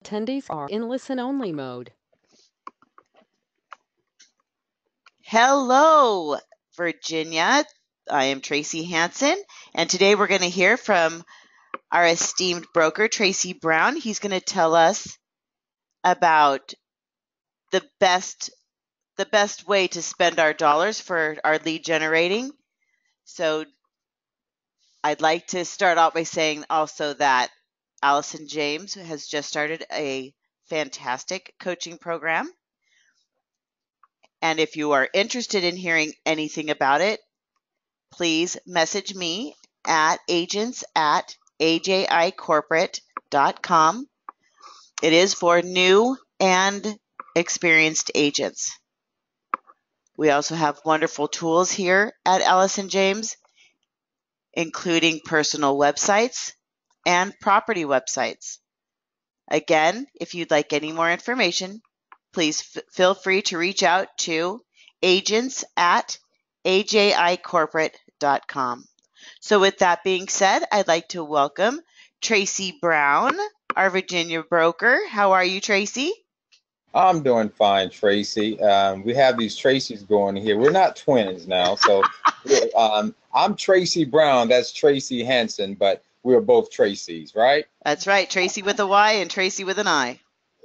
attendees are in listen-only mode. Hello, Virginia. I am Tracy Hansen, and today we're going to hear from our esteemed broker, Tracy Brown. He's going to tell us about the best way to spend our dollars for our lead generating. So I'd like to start out by saying also that Allison James has just started a fantastic coaching program. And if you are interested in hearing anything about it, please message me at agents@ajicorporate.com. It is for new and experienced agents. We also have wonderful tools here at Allison James, including personal websites and property websites. Again, if you'd like any more information, please feel free to reach out to agents@ajicorporate.com. So with that being said, I'd like to welcome Tracy Brown, our Virginia broker. How are you, Tracy? I'm doing fine, Tracy. We have these Tracys going here. We're not twins now, so I'm Tracy Brown. That's Tracy Hansen, but we're both Tracys, right? That's right, Tracy with a Y and Tracy with an I.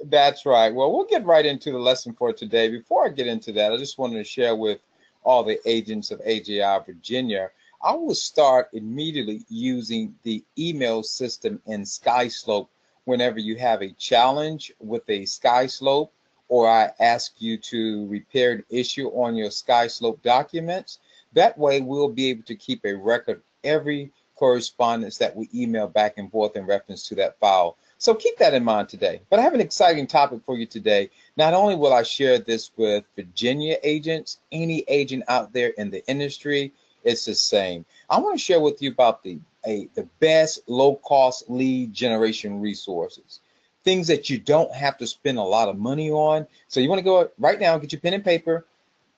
That's right. Well, we'll get right into the lesson for today. Before I get into that, I just wanted to share with all the agents of AJI Virginia, I will start immediately using the email system in SkySlope whenever you have a challenge with a SkySlope, or I ask you to repair an issue on your SkySlope documents. That way we'll be able to keep a record of every correspondence that we email back and forth in reference to that file. So keep that in mind today. But I have an exciting topic for you today. Not only will I share this with Virginia agents, any agent out there in the industry, it's the same. I want to share with you about the best low-cost lead generation resources. Things that you don't have to spend a lot of money on. So you want to go right now, get your pen and paper,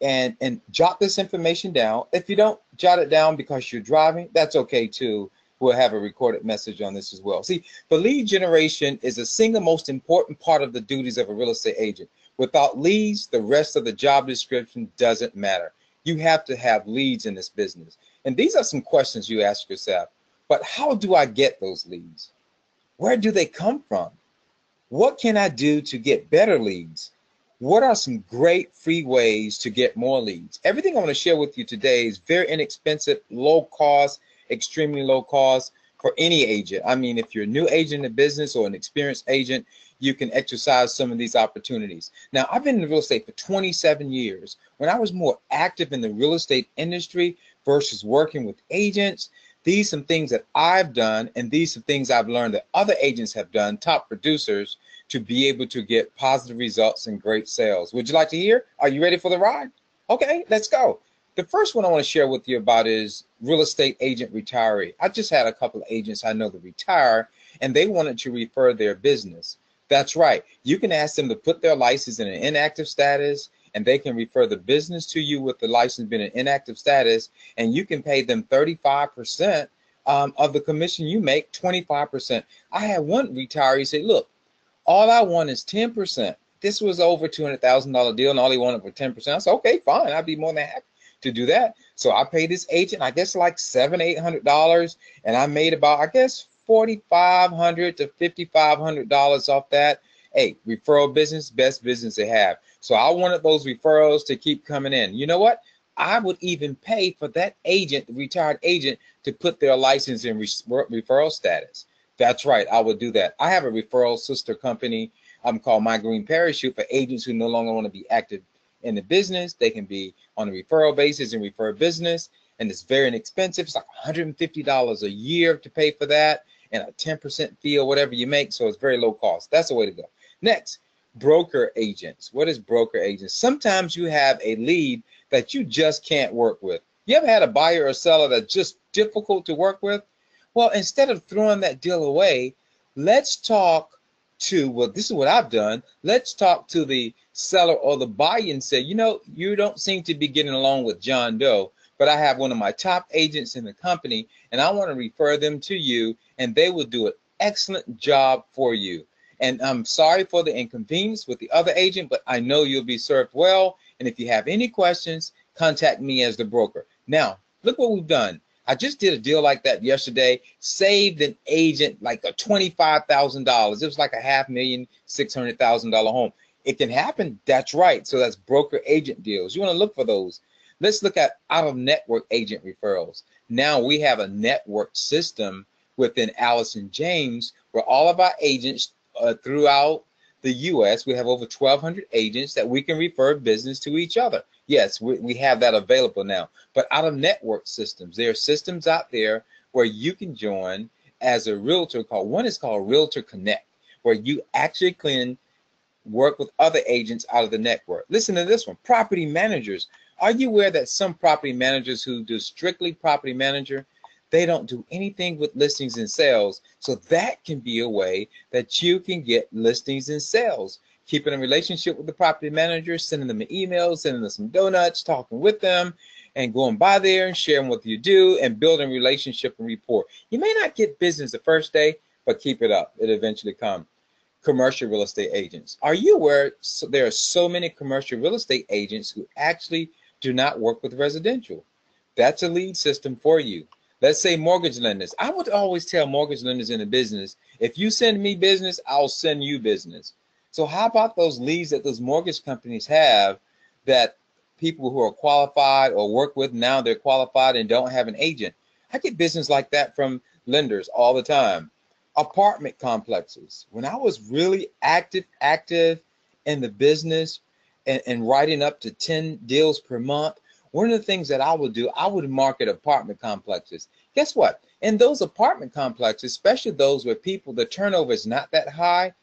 and jot this information down. If you don't jot it down because you're driving, that's okay too. We'll have a recorded message on this as well. See, the lead generation is the single most important part of the duties of a real estate agent. Without leads, the rest of the job description doesn't matter. You have to have leads in this business. And these are some questions you ask yourself. But how do I get those leads? Where do they come from? What can I do to get better leads? What are some great free ways to get more leads? Everything I want to share with you today is very inexpensive, low cost, extremely low cost for any agent. I mean, if you're a new agent in the business or an experienced agent, you can exercise some of these opportunities. Now, I've been in real estate for 27 years. When I was more active in the real estate industry versus working with agents, these are some things that I've done, and these are things I've learned that other agents have done, top producers, to be able to get positive results and great sales. Would you like to hear? Are you ready for the ride? Okay, let's go. The first one I want to share with you about is real estate agent retiree. I just had a couple of agents I know that retire, and they wanted to refer their business. That's right. You can ask them to put their license in an inactive status, and they can refer the business to you with the license being an inactive status, and you can pay them 35% of the commission you make, 25%. I had one retiree say, look, all I want is 10%. This was over $200,000 deal, and all he wanted for 10%. I said, okay, fine. I'd be more than happy to do that. So I paid this agent, I guess, like $700-800, and I made about, I guess, $4,500 to $5,500 off that. Hey, referral business, best business they have. So I wanted those referrals to keep coming in. You know what? I would even pay for that agent, the retired agent, to put their license in referral status. That's right, I would do that. I have a referral sister company called My Green Parachute for agents who no longer want to be active in the business. They can be on a referral basis and refer business, and it's very inexpensive. It's like $150 a year to pay for that, and a 10% fee or whatever you make, so it's very low cost. That's the way to go. Next, broker agents. What is broker agents? Sometimes you have a lead that you just can't work with. You ever had a buyer or seller that's just difficult to work with? Well, instead of throwing that deal away, let's talk to, well, this is what I've done. Let's talk to the seller or the buyer and say, you know, you don't seem to be getting along with John Doe, but I have one of my top agents in the company, and I want to refer them to you, and they will do an excellent job for you. And I'm sorry for the inconvenience with the other agent, but I know you'll be served well. And if you have any questions, contact me as the broker. Now, look what we've done. I just did a deal like that yesterday, saved an agent like a $25,000. It was like a $5,600,000 home. It can happen. That's right. So that's broker agent deals. You want to look for those. Let's look at out-of-network agent referrals. Now we have a network system within Allison James where all of our agents throughout the U.S., we have over 1,200 agents that we can refer business to each other. Yes, we have that available now. But out-of-network systems, there are systems out there where you can join as a realtor one is called Realtor Connect, where you actually can work with other agents out of the network. Listen to this one, property managers. Are you aware that some property managers who do strictly property manager, they don't do anything with listings and sales? So that can be a way that you can get listings and sales. Keeping a relationship with the property manager, sending them an email, sending them some donuts, talking with them, and going by there and sharing what you do and building relationship and rapport. You may not get business the first day, but keep it up. It eventually comes. Commercial real estate agents. Are you aware there are so many commercial real estate agents who actually do not work with residential? That's a lead system for you. Let's say mortgage lenders. I would always tell mortgage lenders in the business, if you send me business, I'll send you business. So how about those leads that those mortgage companies have that people who are qualified or work with now they're qualified and don't have an agent? I get business like that from lenders all the time. Apartment complexes. When I was really active in the business and writing up to 10 deals per month, one of the things that I would do, I would market apartment complexes. Guess what? In those apartment complexes, especially those where the turnover is not that high,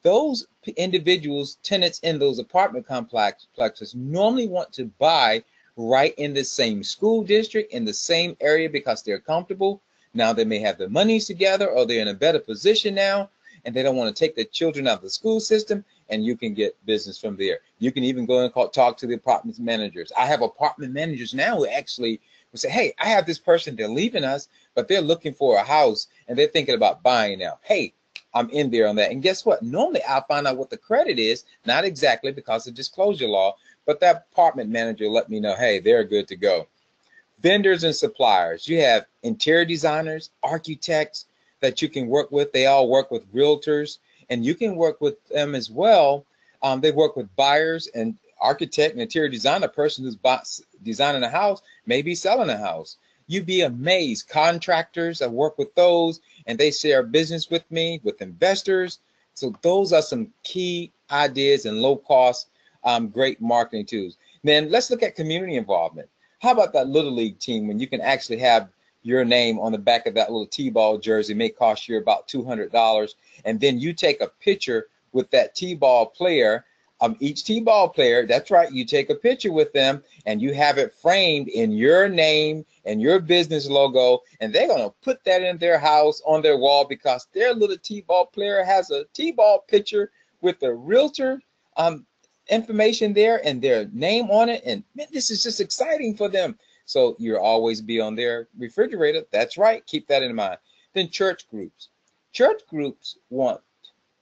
those individuals, tenants in those apartment complexes normally want to buy right in the same school district, in the same area because they're comfortable. Now they may have their monies together or they're in a better position now and they don't want to take their children out of the school system, and you can get business from there. You can even go and talk to the apartment managers. I have apartment managers now who actually will say, hey, I have this person, they're leaving us, but they're looking for a house and they're thinking about buying now. Hey, I'm in there on that. And guess what? Normally I'll find out what the credit is, not exactly because of disclosure law, but that apartment manager let me know, hey, they're good to go. Vendors and suppliers. You have interior designers, architects that you can work with. They all work with realtors, and you can work with them as well. They work with buyers and architect and interior designer. Person who's designing a house may be selling a house. You'd be amazed. Contractors, I work with those, and they share business with me, with investors. So those are some key ideas and low-cost, great marketing tools. Then let's look at community involvement. How about that Little League team when you can actually have your name on the back of that little T-ball jersey? It may cost you about $200, and then you take a picture with that T-ball player. Each T-ball player, that's right, you take a picture with them and you have it framed in your name and your business logo, and they're going to put that in their house on their wall because their little T-ball player has a T-ball picture with the realtor information there and their name on it, and man, this is just exciting for them. So you'll always be on their refrigerator. That's right, keep that in mind. Then church groups. Church groups want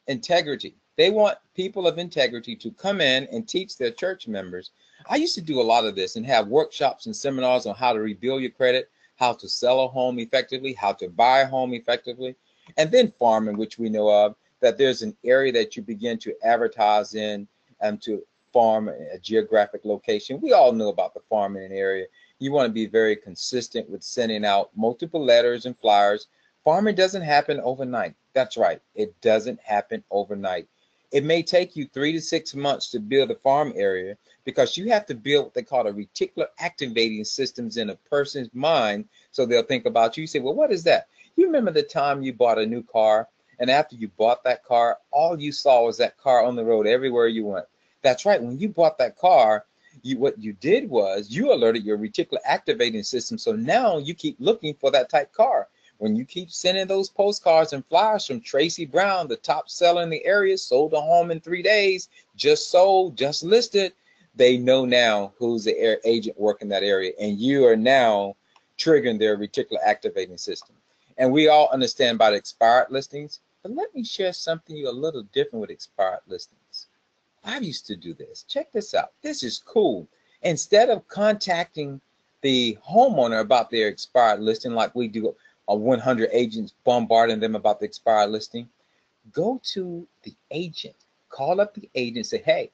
integrity. They want people of integrity to come in and teach their church members. I used to do a lot of this and have workshops and seminars on how to rebuild your credit, how to sell a home effectively, how to buy a home effectively, and then farming, which we know of, that there's an area that you begin to advertise in and to farm a geographic location. We all know about the farming area. You want to be very consistent with sending out multiple letters and flyers. Farming doesn't happen overnight. That's right, it doesn't happen overnight. It may take you 3 to 6 months to build a farm area because you have to build what they call a reticular activating systems in a person's mind so they'll think about you. You say, well, what is that? You remember the time you bought a new car, and after you bought that car, all you saw was that car on the road everywhere you went. That's right, when you bought that car, what you did was you alerted your reticular activating system, so now you keep looking for that type car. When you keep sending those postcards and flyers from Tracy Brown, the top seller in the area, sold a home in 3 days, just sold, just listed, they know now who's the agent working that area, and you are now triggering their reticular activating system. And we all understand about expired listings. But let me share something a little different with expired listings. I used to do this. Check this out. This is cool. Instead of contacting the homeowner about their expired listing, like we do 100 agents bombarding them about the expired listing, go to the agent. Call up the agent and say, hey,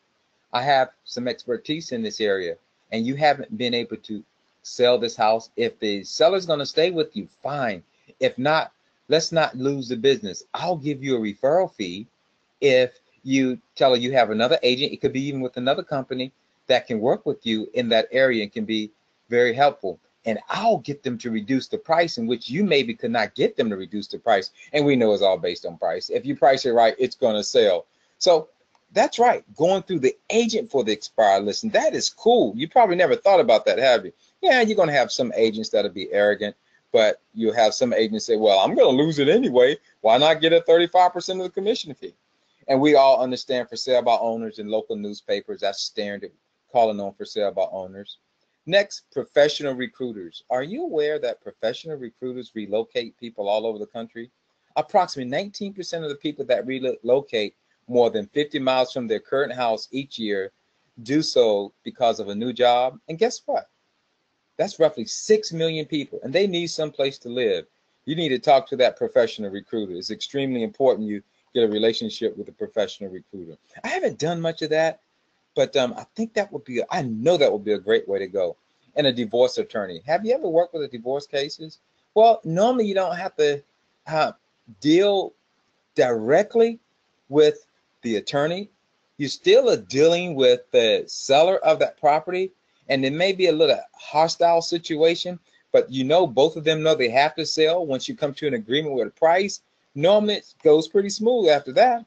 I have some expertise in this area, and you haven't been able to sell this house. If the seller's going to stay with you, fine. If not, let's not lose the business. I'll give you a referral fee if you tell her you have another agent. It could be even with another company that can work with you in that area and can be very helpful. And I'll get them to reduce the price in which you maybe could not get them to reduce the price. And we know it's all based on price. If you price it right, it's going to sell. So that's right. Going through the agent for the expired listing. That is cool. You probably never thought about that, have you? Yeah, you're going to have some agents that'll be arrogant, but you'll have some agents say, well, I'm going to lose it anyway. Why not get a 35% of the commission fee? And we all understand for sale by owners in local newspapers, that's standard, calling on for sale by owners. Next, professional recruiters. Are you aware that professional recruiters relocate people all over the country? Approximately 19% of the people that relocate more than 50 miles from their current house each year do so because of a new job. And guess what? That's roughly 6 million people, and they need some place to live. You need to talk to that professional recruiter. It's extremely important you get a relationship with a professional recruiter. I haven't done much of that, but I think that would be, I know that would be a great way to go. And a divorce attorney. Have you ever worked with the divorce cases? Well, normally you don't have to deal directly with the attorney. You still are dealing with the seller of that property, and there may be a little hostile situation, but you know both of them know they have to sell. Once you come to an agreement with a price, normally it goes pretty smooth after that.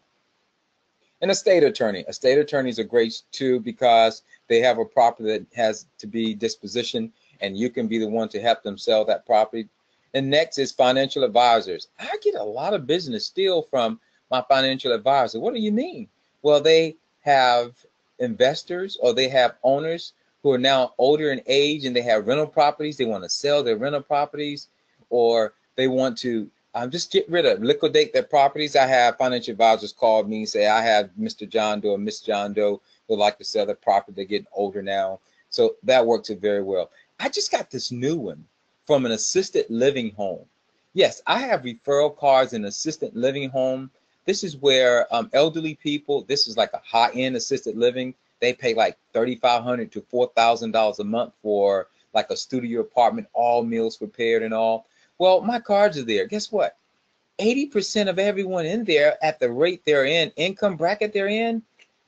An estate attorney. Estate attorneys are great too because they have a property that has to be dispositioned, and you can be the one to help them sell that property. And next is financial advisors. I get a lot of business still from my financial advisor. What do you mean? Well, they have investors or they have owners who are now older in age and they have rental properties. They want to sell their rental properties, or they want to just get rid of, liquidate their properties. I have financial advisors call me and say, I have Mr. John Doe or Miss John Doe who would like to sell their property. They're getting older now. So that works very well. I just got this new one from an assisted living home. Yes, I have referral cards in assisted living home. This is where elderly people, this is like a high-end assisted living. They pay like $3,500 to $4,000 a month for like a studio apartment, all meals prepared and all. Well, my cards are there. Guess what? 80% of everyone in there at the rate they're in, income bracket they're in,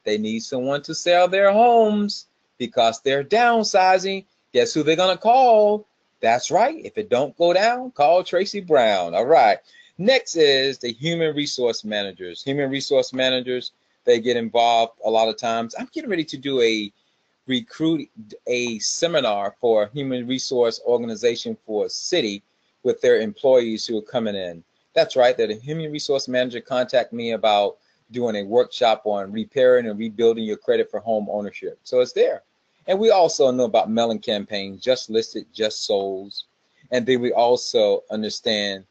they need someone to sell their homes because they're downsizing. Guess who they're going to call? That's right. If it don't go down, call Tracy Brown. All right. Next is the human resource managers. Human resource managers, they get involved a lot of times. I'm getting ready to do a seminar for a human resource organization for a city with their employees who are coming in. That's right, that a human resource manager contact me about doing a workshop on repairing and rebuilding your credit for home ownership. So it's there. And we also know about mailing campaigns, just listed, just sold. And then we also understand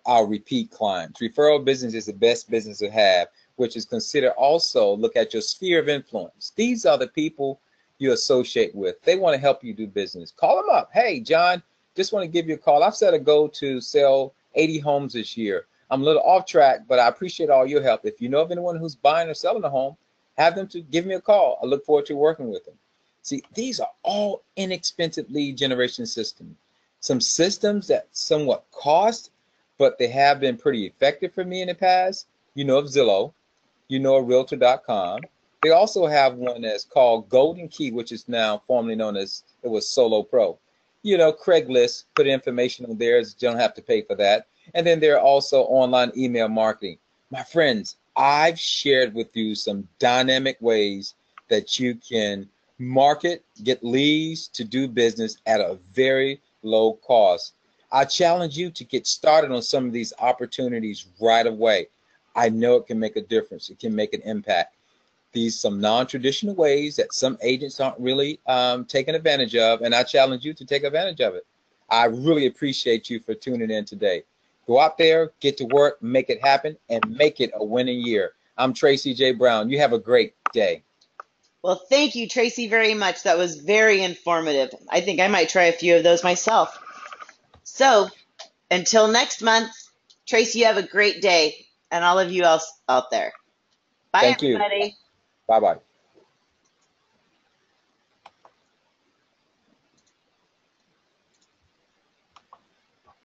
our repeat clients. Referral business is the best business to have, which is considered also look at your sphere of influence. These are the people you associate with. They want to help you do business. Call them up. Hey, John, just want to give you a call. I've set a goal to sell 80 homes this year. I'm a little off track, but I appreciate all your help. If you know of anyone who's buying or selling a home, have them to give me a call. I look forward to working with them. See, these are all inexpensive lead generation systems. Some systems that somewhat cost, but they have been pretty effective for me in the past. You know of Zillow, you know of Realtor.com. They also have one that's called Golden Key, which is now formerly known as, it was Solo Pro. You know, Craigslist, put information on there, you don't have to pay for that. And then there are also online email marketing. My friends, I've shared with you some dynamic ways that you can market, get leads to do business at a very low cost. I challenge you to get started on some of these opportunities right away. I know it can make a difference. It can make an impact. These some non-traditional ways that some agents aren't really taking advantage of, and I challenge you to take advantage of it. I really appreciate you for tuning in today. Go out there, get to work, make it happen, and make it a winning year. I'm Tracy J. Brown. You have a great day. Well, thank you, Tracy, very much. That was very informative. I think I might try a few of those myself. So until next month, Tracy, you have a great day, and all of you else out there. Bye, Thank you. everybody. Bye-bye.